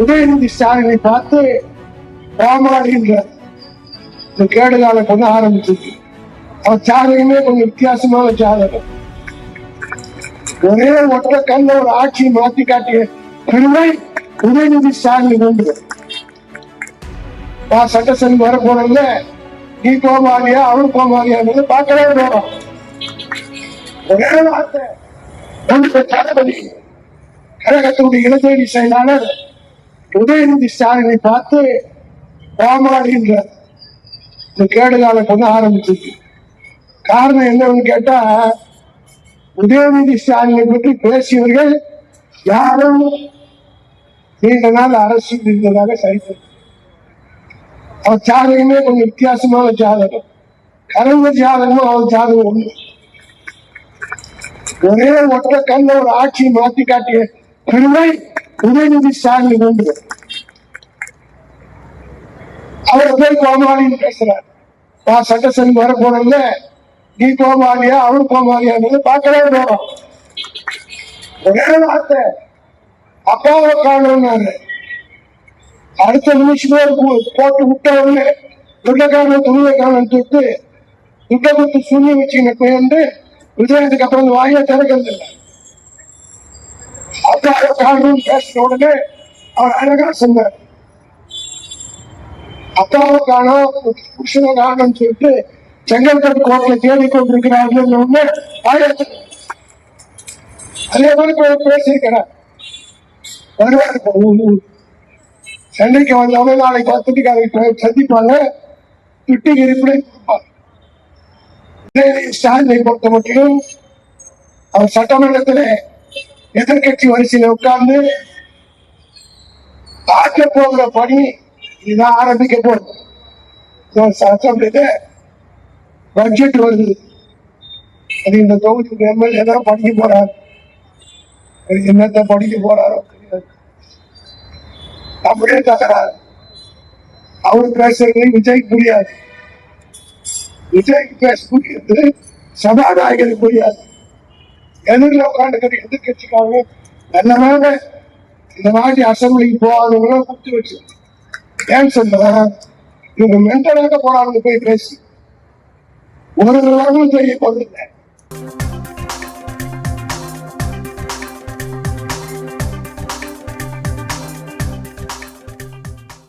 உதயநிதி ஸ்டாலினை பார்த்து ராமாடின்ற இந்த கேடுகால கொண்டு ஆரம்பிச்சிருக்கு. அவர் ஜாதகமே கொஞ்சம் வித்தியாசமான ஜாதகம். ஒரே ஒற்றை கண்ட ஒரு ஆட்சியை மாற்றி காட்டிய பெருமை உதயநிதி ஸ்டாலின் உண்டு. நான் சட்டசபை வர போனதுல நீ கோமாளியா அவரு கோமாளியா பார்க்கவே போறோம். ஒரே வார்த்தை தளபதி கழகத்துடைய இளந்தேடி செயலாளர் உதயநிதி ஸ்டாலினை பார்த்து ராமாடின்ற இந்த கேடுகால கொண்டு ஆரம்பிச்சிருக்கு. காரணம் என்னன்னு கேட்டா, உதயநிதி ஸ்டாலினை பற்றி பேசியவர்கள் யாரும் நீண்ட நாள் அரசியல் இருந்ததாக சரித்திரம். அவர் ஜாதகமே கொஞ்சம் வித்தியாசமான ஜாதகம். கலைஞர் ஜாதகமும் அவர் ஜாதகம் ஒண்ணு. ஒரே ஒற்றை கண்ட ஒரு ஆட்சியை மாற்றி காட்டிய பெருமை உதயநிதி ஸ்டாலின் உண்டு. அவர் போய் கோமாளின்னு பேசுறார். நான் சட்டசபை வர போனதுல நீ கோமாளியா அவரு கோமாளியா பார்க்கவே போறோம். ஒரே வார்த்தை அப்பாவை காணும்னாரு. அடுத்த நிமிஷமே போட்டு விட்டவங்க துண்டக்காரன் துணியை காணும் தொட்டு துட்ட கொடுத்து சுண்ணி வச்சுக்கின போயிருந்து விஜயத்துக்கு அப்புறம் வாயை திறக்கிறது இல்லை. அப்பாவை காணும் பேசின உடனே அவர் அழகா சொன்னார். அப்பாவை காணும் புருஷனை காணும்னு சொல்லிட்டு செங்கல்பட்டு கோட்டையை தேடி கொண்டிருக்கிறார்கள். அதே மாதிரி பேசியிருக்கிறார். வருவார் சென்னைக்கு வந்தவங்க நாளைக்கு 10 சந்திப்பாங்க. துட்டிக்கு இருப்பதை கொடுப்பார். ஸ்டாலினை பொறுத்த மட்டும் அவர் சட்டமன்றத்தில் எதிர்கட்சி வரிசையில் உட்கார்ந்து ஆக்க போகிற பணி இதுதான் ஆரம்பிக்க போகுது. பட்ஜெட் வருது. அது இந்த தொகுதிக்கு எம்எல்ஏ தான் படிக்க போறாரு. என்னத்தை படிக்க போறாரோ தெரியாது. அப்படியே தகராறு. அவரு பேசுறது விஜய்க்கு புரியாது. விஜய்க்கு பேச புரியாது, சபாநாயகருக்கு புரியாது. எதிரில் உட்காந்துக்கிற எதிர்கட்சிக்காக நல்ல வேலை இந்த மாதிரி அசம்பிளிக்கு போகாதவங்க குத்து வச்சு ஏன் சொல்ற இவங்க மென்டலாக போறாங்க போய் பேசி ஒரு தெரிய கொண்டிருந்தேன்.